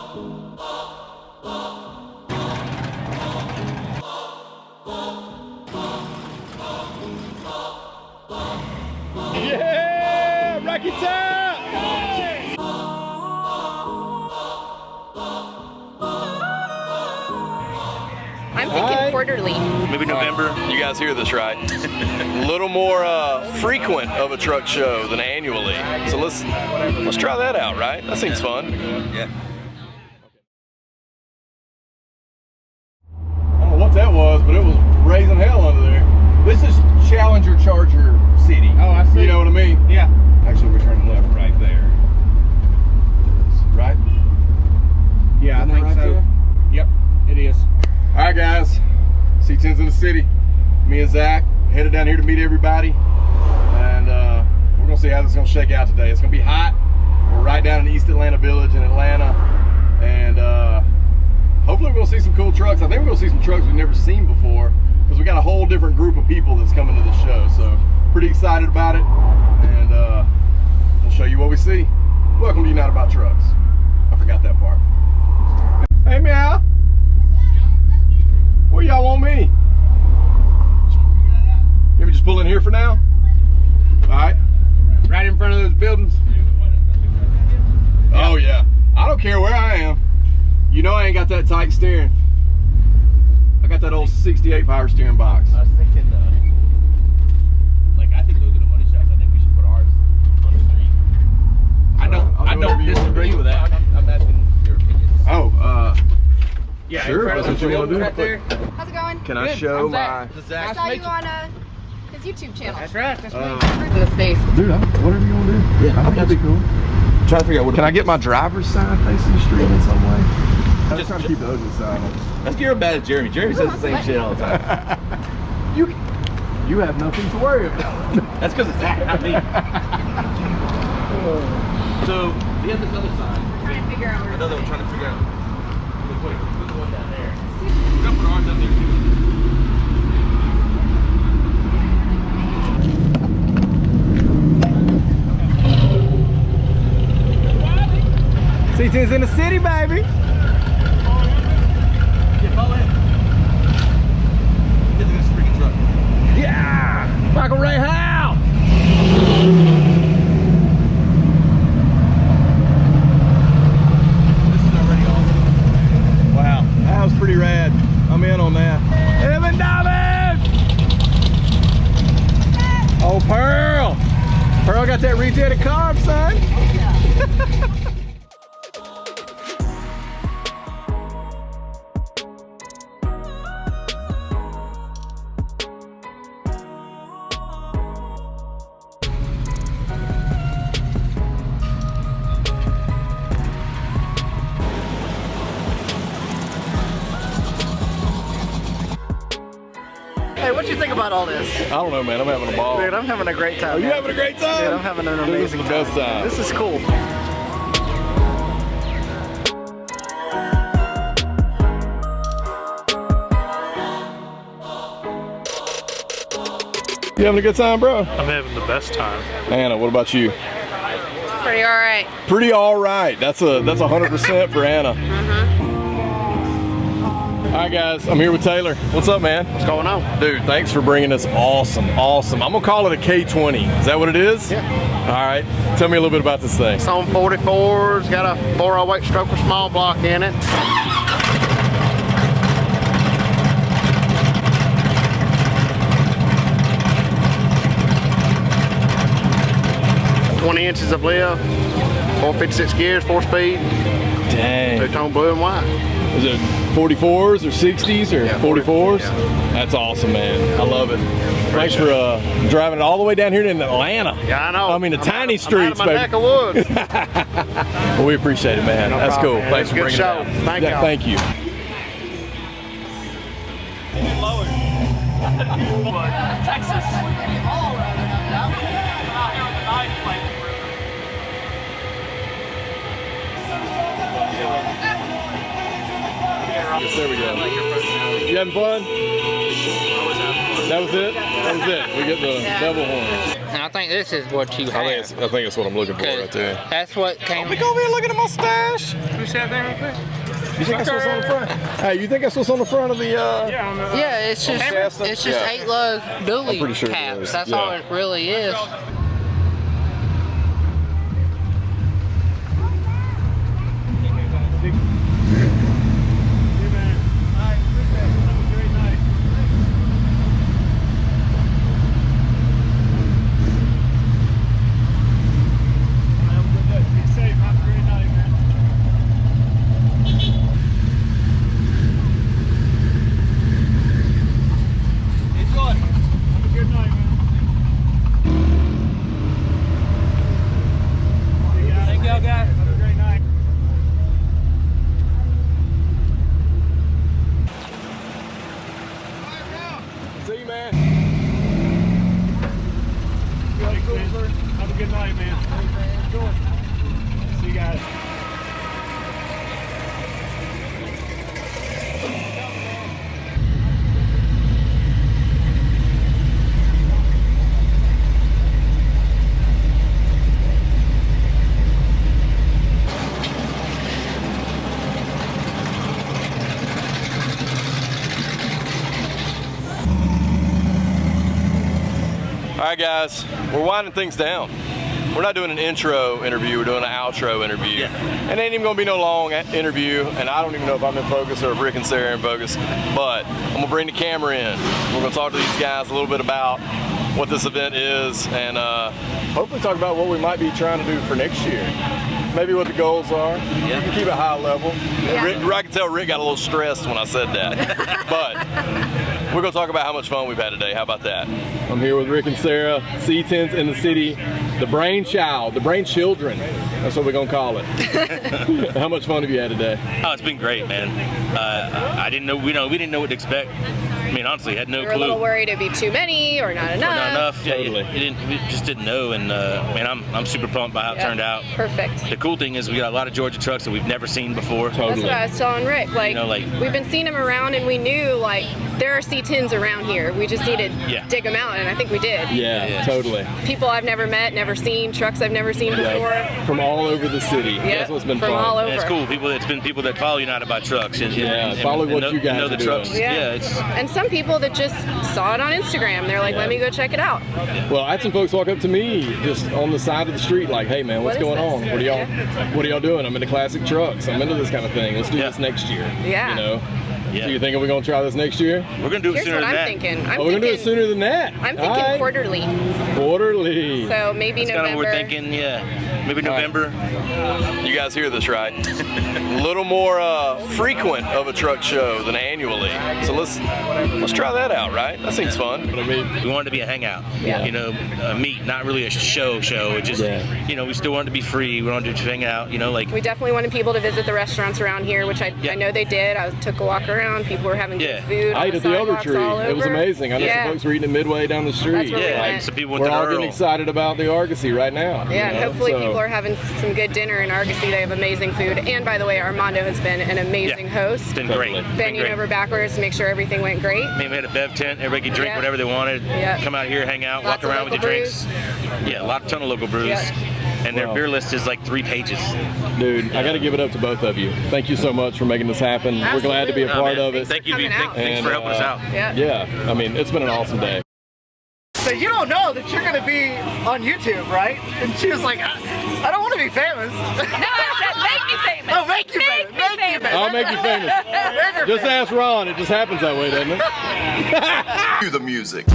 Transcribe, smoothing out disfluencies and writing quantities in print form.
Yeah, Rocky Top! I'm thinking quarterly. Maybe November. You guys hear this, right? A little more frequent of a truck show than annually. So let's try that out, right? That seems fun. Yeah. I don't know what that was, but it was raising hell under there. This is Challenger Charger City. Oh, I see. You know what I mean? Yeah. Actually, we're turning left right there. Right? Yeah, I think right so. there? Yep, it is. All right, guys. C10s in the city. Me and Zach headed down here to meet everybody, and we're gonna see how this is gonna shake out today. It's gonna be hot. We're right down in East Atlanta Village in Atlanta, and hopefully we're gonna see some cool trucks. I think we're gonna see some trucks we've never seen before, because we got a whole different group of people that's coming to the show. So pretty excited about it, and we'll show you what we see. Welcome to United About Trucks. I forgot that part. Hey, meow. Where y'all want me? Let me just pull in here for now. All right. Right in front of those buildings. Oh yeah. I don't care where I am. You know I ain't got that tight steering. I got that old 68 power steering box. I was thinking, like, I think those are the money shots. I think we should put ours on the street. I don't disagree with that. I'm asking your opinion. Oh, Yeah, sure, in front that's of what you those want to do. buildings right there. How's it going? Can I Good. show I'm my... I saw you on his YouTube channel. That's right. That's me. To the space. Dude, whatever you want to do. Yeah, I think that'd be cool. Trying to figure out what. Can I get my driver's side facing the street in some way? I'm just trying to keep the ugly side on. That's you're bad at Jeremy. Jeremy says the same shit all the time. You have nothing to worry about. That's because it's that, not me. So we have this other sign. Trying to figure out where Another one trying to figure out. Wait, put the one down there. We're gonna put ours up there too. C10s in the city, baby. Yeah, follow in. Get this freaking truck. Yeah, Michael Ray Howe. This is already awesome. Wow, that was pretty rad. I'm in on that. Evan David! Oh, Pearl. Pearl got that retail carb, son. Hey, what you think about all this? I don't know, man. I'm having a ball. Dude, I'm having a great time. Are you man. having a great time? Dude, I'm having an amazing This is the best time. This is cool. You having a good time, bro? I'm having the best time. Anna, what about you? Pretty all right. Pretty all right. That's 100% for Anna. All right, guys. I'm here with Taylor. What's up, man? What's going on? Dude, thanks for bringing this awesome. I'm gonna call it a K20. Is that what it is? Yeah. All right. Tell me a little bit about this thing. It's on 44s, got a 408 stroker small block in it. Inches of lift, 456 gears, 4-speed, Dang. two-tone blue and white. Is it 44s or 60s or 44s? Yeah. That's awesome, man. I love it. Thanks for driving it all the way down here in Atlanta. Yeah, I know. I mean, the tiny I'm streets, out of my neck of woods. Well, we appreciate it, man. No That's problem, cool. man. Thanks It's for a good bringing show. it out. Thank Yeah, y'all. thank you. Texas. Yes, there we go. You having fun? That was it? That was it. We get the double horns. and I think this is what you have. I think it's what I'm looking for right there. That's what came. Look over here, look at the mustache. Can we sit there real quick? You think that's what's on the front? Hey, you think that's what's on the front of the? Yeah, it's just 8 lug dually pretty sure it caps. is. That's Yeah. all it really is. See you, man. Have a good night, man. See you guys. All right, guys, we're winding things down. We're not doing an intro interview, we're doing an outro interview. And it ain't even gonna be no long interview, and I don't even know if I'm in focus or if Rick and Sarah are in focus, but I'm gonna bring the camera in. We're gonna talk to these guys a little bit about what this event is, and hopefully talk about what we might be trying to do for next year. Maybe what the goals are. You can keep it high level. Yeah. I can tell Rick got a little stressed when I said that. But we're gonna talk about how much fun we've had today. How about that? I'm here with Rick and Sarah, C10s in the city, the brainchild, the brain children. That's what we're gonna call it. How much fun have you had today? Oh, it's been great, man. I didn't know, we didn't know what to expect. I mean, honestly, had no We were clue. a little worried it'd be too many or not enough. Not enough. Yeah, Totally. we just didn't know, and man, I'm super pumped by how it turned out. Perfect. The cool thing is we got a lot of Georgia trucks that we've never seen before. That's what I was telling Rick. Like, we've been seeing them around, and we knew like there are C10s around here. We just needed to dig them out, and I think we did. Yeah, totally. People I've never met, never seen, trucks I've never seen before. From all over the city. Yeah, That's what's been from fun. all over. And it's cool. It's been people that follow United by Trucks. And follow what know, you guys know are the doing. trucks. Yeah. And some people that just saw it on Instagram. They're like, let me go check it out. Well, I had some folks walk up to me just on the side of the street like, hey man, what's What is going on? this? What are y'all doing? I'm into classic trucks. I'm into this kind of thing. Let's do this next year. Yeah. You know? Yeah. So you thinking we're gonna try this next year? We're gonna do it Here's sooner what than I'm that. thinking. We're gonna do it sooner than that. I'm thinking quarterly. Quarterly. So maybe That's November. kind of what we're thinking, yeah. Maybe November. You guys hear this, right? A little more frequent of a truck show than annually. So let's try that out, right? That seems fun. But I mean, we wanted to be a hangout. Yeah. You know, a meet, not really a show. It just, you know, we still wanted to be free. We wanted to hang out. You know, like We definitely wanted people to visit the restaurants around here, which I know they did. I took a walk around. People were having good food. I ate at the Elder sidewalks Tree. all It was over. amazing. I know some folks were eating at Midway down the street. That's where we went. and some people went We're to all Earl. getting excited about the Argosy right now. Yeah, you and know? hopefully So- people are having some good dinner in Argosy. They have amazing food. And by the way, Armando has been an amazing host. It's been great. It's been Bending great. over backwards to make sure everything went great. I mean, we had a bev tent. Everybody could drink Yeah. whatever they wanted. Yeah. Come out here, hang out, Lots walk of around with local your drinks. Yeah, ton of local brews. Yeah. And their beer list is like 3 pages. Dude, I got to give it up to both of you. Thank you so much for making this happen. We're glad to be a No, part man, of it. Thanks for coming out. Thanks for helping us out. Yeah. I mean, it's been an awesome day. So you don't know that you're gonna be on YouTube, right? And she was like, I don't want to be famous. No, I said make me famous. Oh, make you famous. Make you famous. I'll make you famous. Make her Just famous. ask Ron. It just happens that way, doesn't it? Cue the music.